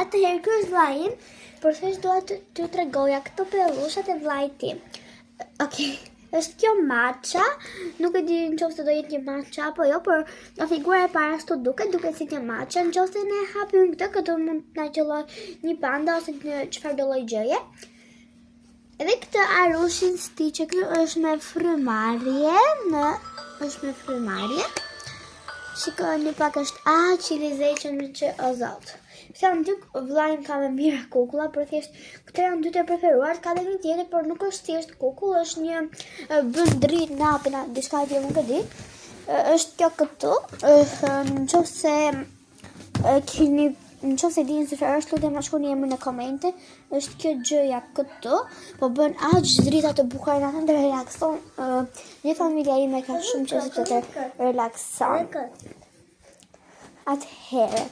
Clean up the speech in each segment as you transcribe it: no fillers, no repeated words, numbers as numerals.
Atëherë ky është vllai im, por thjesht dua t'ju tregoja këto pellushat e vllait tim. Okej. Është kjo maça, nuk e di nëse do jetë një maça apo jo, por nga figura e para ashtu duket si një maça. Nëse ne hapim këtë mund të na qellojë një panda ose një çfarë do lloj gjëje. Edhe këtë arushin stiqe, ky është me frymarrje, Shikoni pak është aq i lezetshëm që o zot. Këto janë dy vllain ka me mira kukulla, por thjesht këto janë dy të preferuar, ka edhe një tjetër, por nuk është thjesht kukull, është një bën dritë napi, diçka që nuk e di. Është kjo këtu, nëse dini se çfarë është, lutem na shkruani emrin në komente. Është kjo gjëja këtu, po bën aq drita të bukura na të relakson. Një familja ime ka shumë çështje të relakson. Atëherë,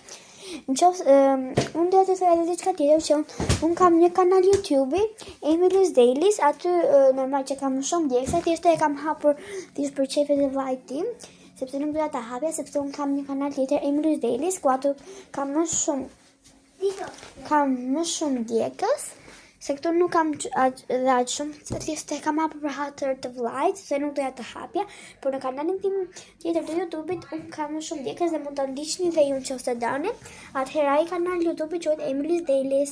unë do të thoj edhe diçka tjetër që unë kam një kanal YouTube, Emily's Dailies, aty normal që kam shumë djegsa, thjesht e kam hapur thjesht për çefet e vllait tim, sepse nuk doja ta hapja, sepse unë kam një kanal tjetër Emily's Dailies, ku aty kam më shumë djegës, se këtu nuk kam aq shumë, se thjesht e kam hapur për hatër të vllait, se nuk doja të hapja, por në kanalin tim tjetër të YouTube-it unë kam më shumë djegës dhe mund ta ndiqni dhe ju nëse doni. Atëherë ai kanal YouTube quhet Emily's Dailies.